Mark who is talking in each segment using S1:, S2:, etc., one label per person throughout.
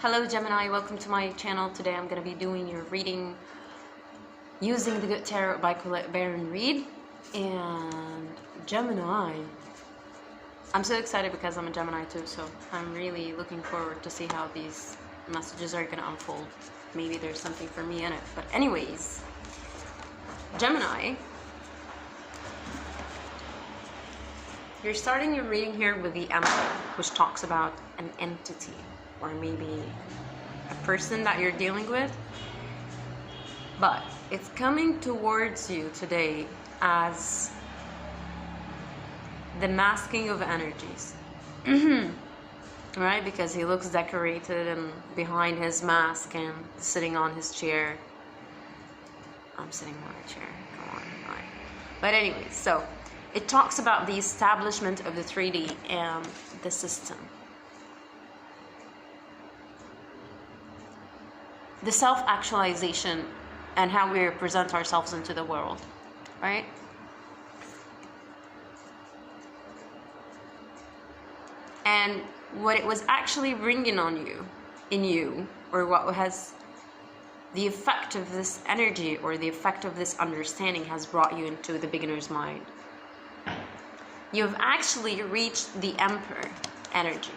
S1: Hello Gemini, welcome to my channel. Today I'm going to be doing your reading using the Good Tarot by Colette Baron Reed. And Gemini, I'm so excited because I'm a Gemini too, so I'm really looking forward to see how these messages are going to unfold. Maybe there's something for me in it, but anyways, Gemini, you're starting your reading here with the Emperor, which talks about an entity or maybe a person that you're dealing with, but it's coming towards you today as the masking of energies. Right? Because he looks decorated and behind his mask and sitting on his chair. I'm sitting on a chair. Come on. Right. But anyway, so it talks about the establishment of the 3D and the system. The self-actualization and how we represent ourselves into the world, right? And what it was actually bringing on you, in you, or what has the effect of this energy or the effect of this understanding has brought you into the beginner's mind. You've actually reached the Emperor energy.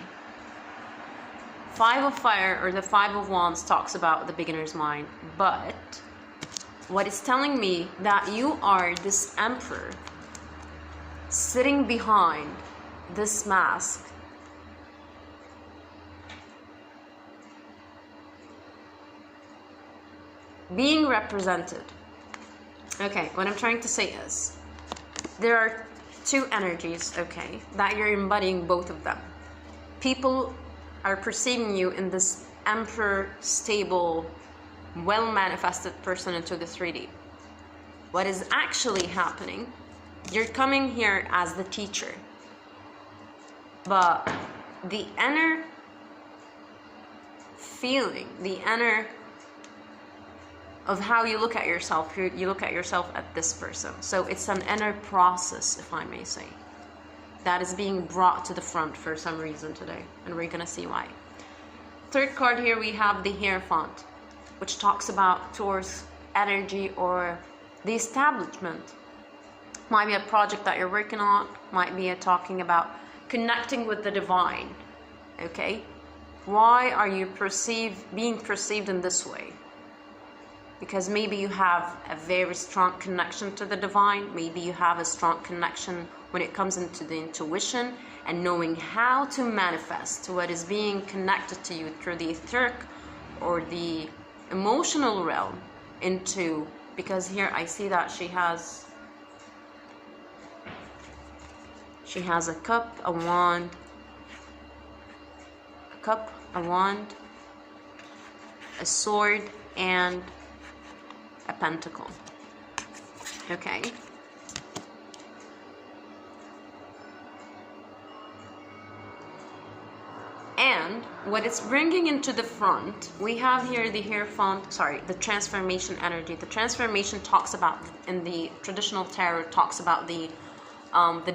S1: 5 of Fire or the 5 of Wands talks about the beginner's mind, but what it's telling me that you are this Emperor sitting behind this mask, being represented. Okay, what I'm trying to say is there are 2 energies, okay, that you're embodying both of them. People are perceiving you in this Emperor, stable, well-manifested person into the 3D. What is actually happening, you're coming here as the teacher, but the inner feeling, the inner of how you look at yourself, you look at yourself at this person. So it's an inner process, if I may say, that is being brought to the front for some reason today, and we're gonna see why. 3rd card here, we have the Hierophant, which talks about Taurus energy or the establishment. Might be a project that you're working on, might be talking about connecting with the divine, okay? Why are you being perceived in this way? Because maybe you have a very strong connection to the divine, maybe you have a strong connection when it comes into the intuition and knowing how to manifest what is being connected to you through the etheric or the emotional realm into, because here I see that she has a cup, a wand, a sword, and a pentacle. Okay. And what it's bringing into the front, we have here the Hierophant, the transformation energy. The transformation talks about, in the traditional tarot, talks about the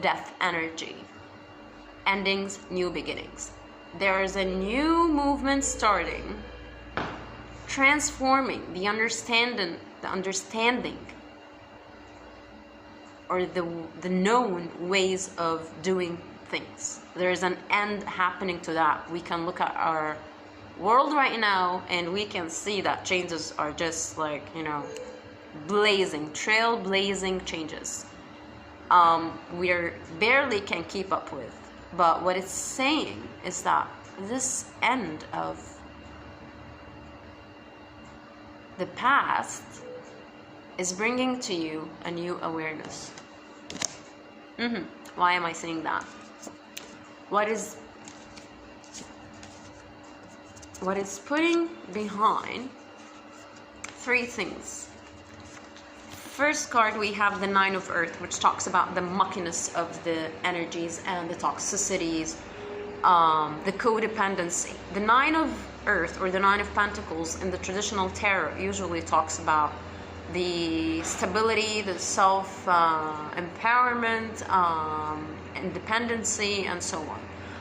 S1: death energy. Endings, new beginnings. There is a new movement starting, transforming the understanding or the known ways of doing things. There's an end happening to that. We can look at our world right now and we can see that changes are just like, trailblazing changes. We barely can keep up with. But what it's saying is that this end of the past is bringing to you a new awareness. Why am I saying that? What is putting behind 3 things. 1st card, we have the 9 of Earth, which talks about the muckiness of the energies and the toxicities, the codependency. The 9 of Earth or the 9 of Pentacles in the traditional tarot usually talks about the stability, the self empowerment, independency, and so on.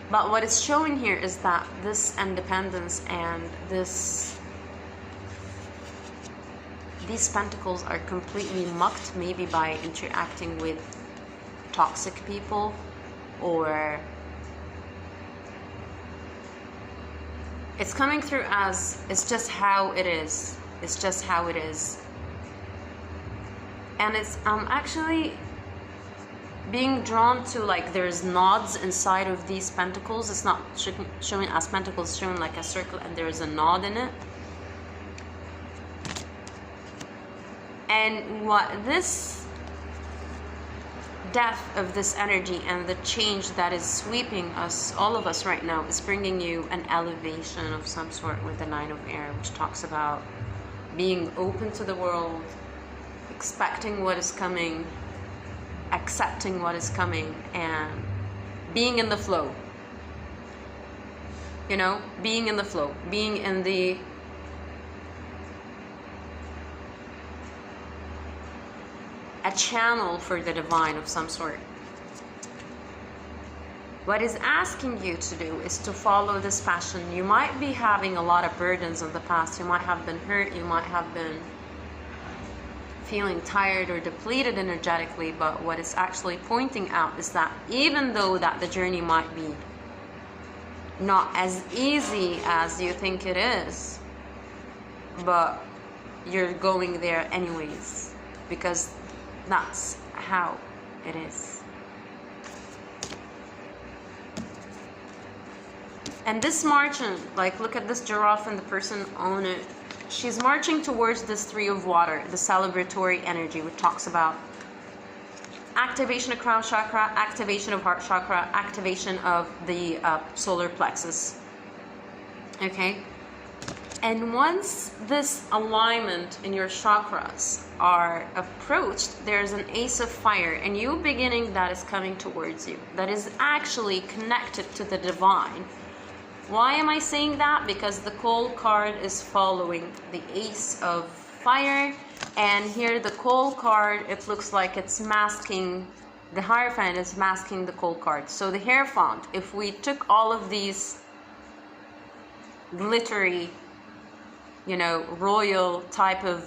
S1: But what it's showing here is that this independence and these pentacles are completely mucked, maybe by interacting with toxic people, or it's coming through as it's just how it is. It's just how it is. And it's actually being drawn to, like, there's nods inside of these pentacles. It's not showing as pentacles, it's showing like a circle and there's a nod in it. And what this death of this energy and the change that is sweeping us, all of us right now, is bringing you an elevation of some sort with the Nine of Air, which talks about being open to the world, expecting what is coming, accepting what is coming, and being in the flow. You know, being in the flow, being in a channel for the divine of some sort. What is asking you to do is to follow this passion. You might be having a lot of burdens in the past. You might have been hurt. You might have been feeling tired or depleted energetically. But what it's actually pointing out is that even though that the journey might be not as easy as you think it is, but you're going there anyways, because that's how it is. And this marching, like, look at this giraffe and the person on it. She's marching towards this Three of Water, the celebratory energy, which talks about activation of crown chakra, activation of heart chakra, activation of the solar plexus. Okay? And once this alignment in your chakras are approached, there's an Ace of Fire, a new beginning that is coming towards you, that is actually connected to the divine. Why am I saying that? Because the Coal card is following the Ace of Fire, and here the Coal card, it looks like it's masking, the Hierophant is masking the Coal card. So the Hierophant, if we took all of these glittery, you know, royal type of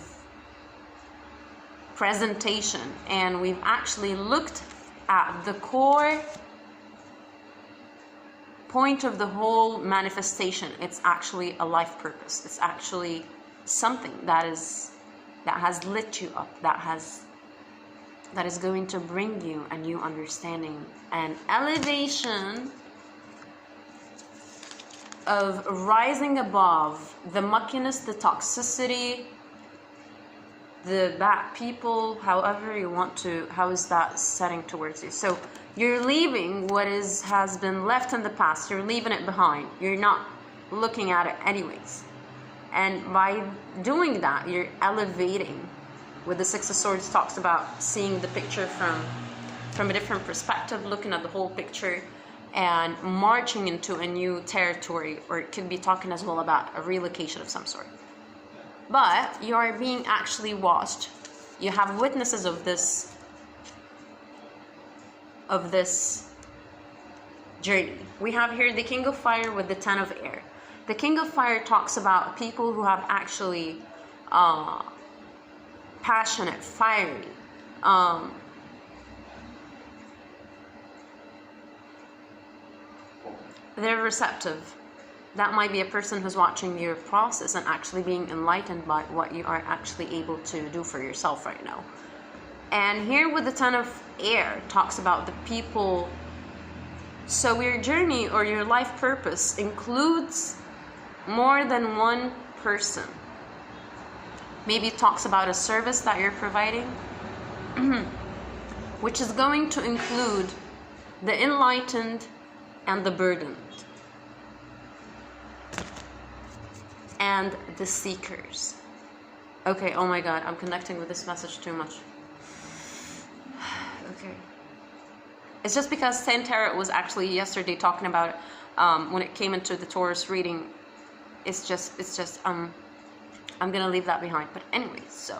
S1: presentation, and we've actually looked at the core point of the whole manifestation, it's actually a life purpose. It's actually something that has lit you up, that is going to bring you a new understanding and elevation of rising above the muckiness, the toxicity, the bad people, however you want to, how is that setting towards you? So you're leaving what has been left in the past. You're leaving it behind. You're not looking at it anyways. And by doing that, you're elevating. With the Six of Swords, talks about seeing the picture from a different perspective, looking at the whole picture, and marching into a new territory, or it could be talking as well about a relocation of some sort. But you are being actually watched. You have witnesses of this journey. We have here the King of Fire with the Ten of Air. The King of Fire talks about people who have actually passionate, fiery, they're receptive. That might be a person who's watching your process and actually being enlightened by what you are actually able to do for yourself right now. And here with the Ten of Air talks about the people. So your journey or your life purpose includes more than one person. Maybe it talks about a service that you're providing, which is going to include the enlightened and the burdened, and the seekers. Okay, oh my God, I'm connecting with this message too much. Okay. It's just because Saint Tarot was actually yesterday talking about it, when it came into the Taurus reading. It's just I'm gonna leave that behind. But anyways,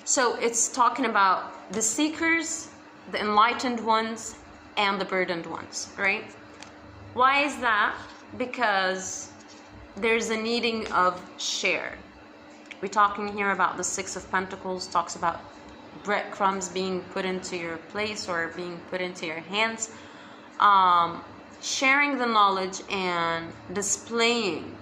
S1: so it's talking about the seekers, the enlightened ones, and the burdened ones, right? Why is that? Because there's a needing of share. We're talking here about the Six of Pentacles, talks about breadcrumbs being put into your place or being put into your hands. Sharing the knowledge and displaying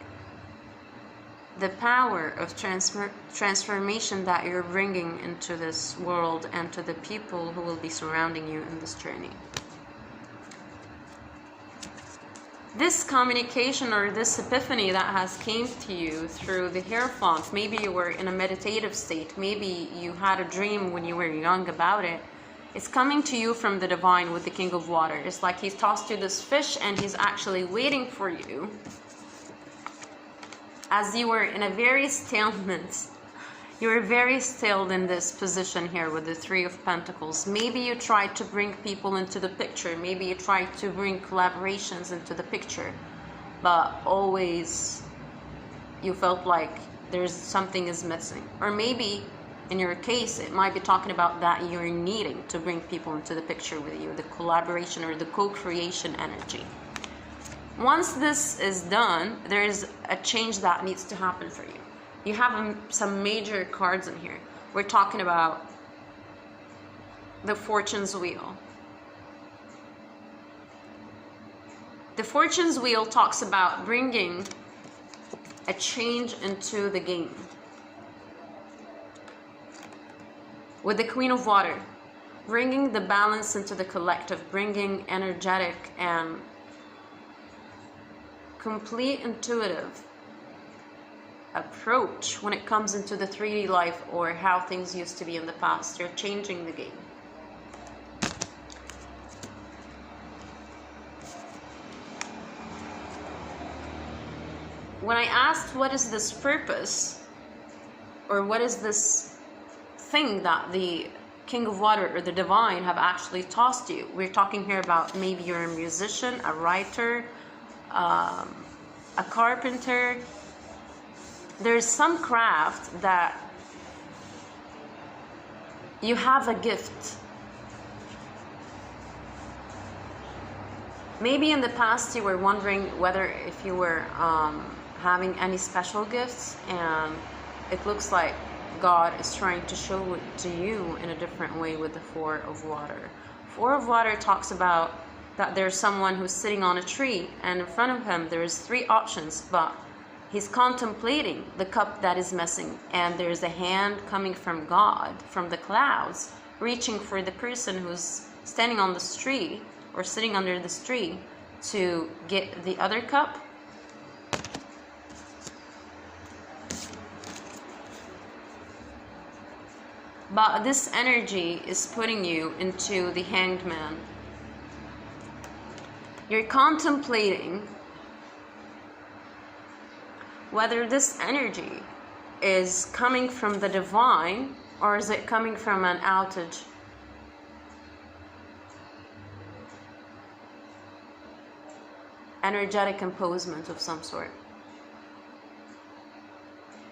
S1: the power of transformation that you're bringing into this world and to the people who will be surrounding you in this journey. This communication or this epiphany that has came to you through the Hierophant, maybe you were in a meditative state, maybe you had a dream when you were young about it, it's coming to you from the divine with the King of Water. It's like he's tossed you this fish and he's actually waiting for you. As you were in a very stalemate, you were very stilled in this position here with the Three of Pentacles. Maybe you tried to bring people into the picture. Maybe you tried to bring collaborations into the picture. But always you felt like there's something is missing. Or maybe in your case, it might be talking about that you're needing to bring people into the picture with you, the collaboration or the co-creation energy. Once this is done, there is a change that needs to happen for you. You have some major cards in here. We're talking about the Fortune's Wheel. The Fortune's Wheel talks about bringing a change into the game. With the Queen of Water, bringing the balance into the collective, bringing energetic and complete intuitive approach when it comes into the 3D life or how things used to be in the past. You're changing the game. When I asked what is this purpose or what is this thing that the King of Water or the Divine have actually tossed you, we're talking here about maybe you're a musician, a writer, a carpenter. There's some craft that you have a gift. Maybe in the past you were wondering whether if you were having any special gifts, and it looks like God is trying to show it to you in a different way with the Four of Water. Four of Water talks about that there's someone who's sitting on a tree, and in front of him there's three options, but he's contemplating the cup that is missing, and there's a hand coming from God, from the clouds, reaching for the person who's standing on the tree or sitting under this tree to get the other cup. But this energy is putting you into the Hanged Man. You're contemplating whether this energy is coming from the divine or is it coming from an outage. Energetic imposement of some sort.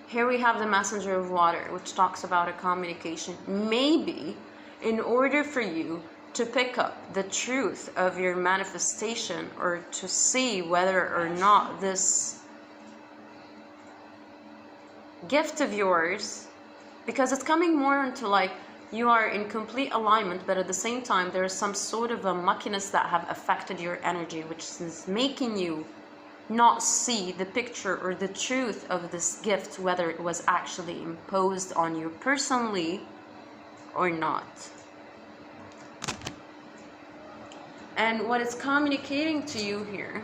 S1: Here we have the Messenger of Water, which talks about a communication. Maybe in order for you to pick up the truth of your manifestation or to see whether or not this gift of yours, because it's coming more into like you are in complete alignment, but at the same time there is some sort of a muckiness that have affected your energy, which is making you not see the picture or the truth of this gift, whether it was actually imposed on you personally or not. And what it's communicating to you here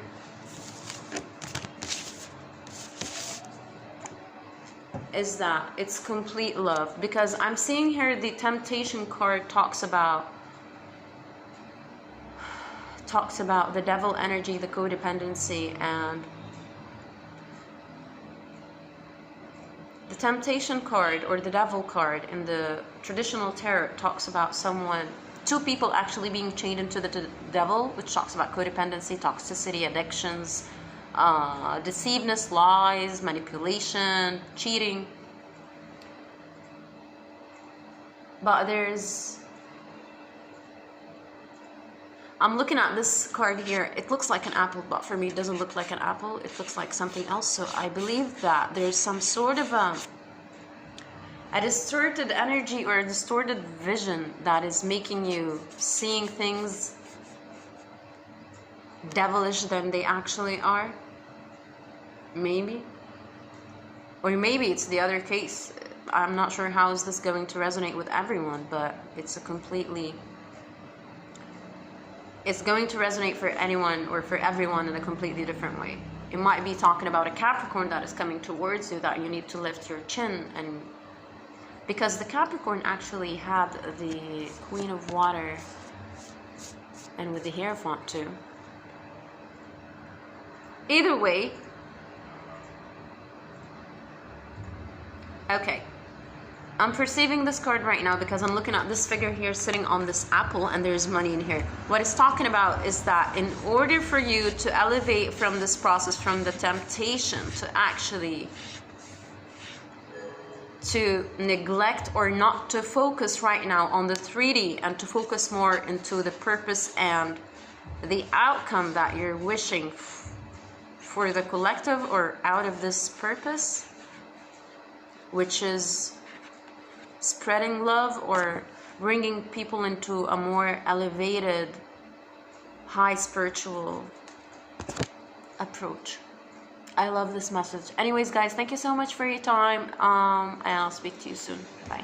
S1: is that it's complete love, because I'm seeing here the Temptation card talks about the devil energy, the codependency, and the Temptation card or the devil card in the traditional tarot talks about two people actually being chained into the devil, which talks about codependency, toxicity, addictions, deceiveness, lies, manipulation, cheating. But there's I'm looking at this card here. It looks like an apple, but for me it doesn't look like an apple. It looks like something else. So I believe that there's some sort of a distorted energy or a distorted vision that is making you seeing things devilish than they actually are. Maybe. Or maybe it's the other case. I'm not sure how is this going to resonate with everyone, but it's going to resonate for anyone or for everyone in a completely different way. It might be talking about a Capricorn that is coming towards you, that you need to lift your chin, and because the Capricorn actually had the Queen of Water and with the Hierophant too. Either way, okay, I'm perceiving this card right now because I'm looking at this figure here sitting on this apple and there's money in here. What it's talking about is that in order for you to elevate from this process, from the temptation to actually to neglect or not to focus right now on the 3D and to focus more into the purpose and the outcome that you're wishing for the collective or out of this purpose, which is spreading love or bringing people into a more elevated, high spiritual approach. I love this message. Anyways, guys, thank you so much for your time. And I'll speak to you soon. Bye.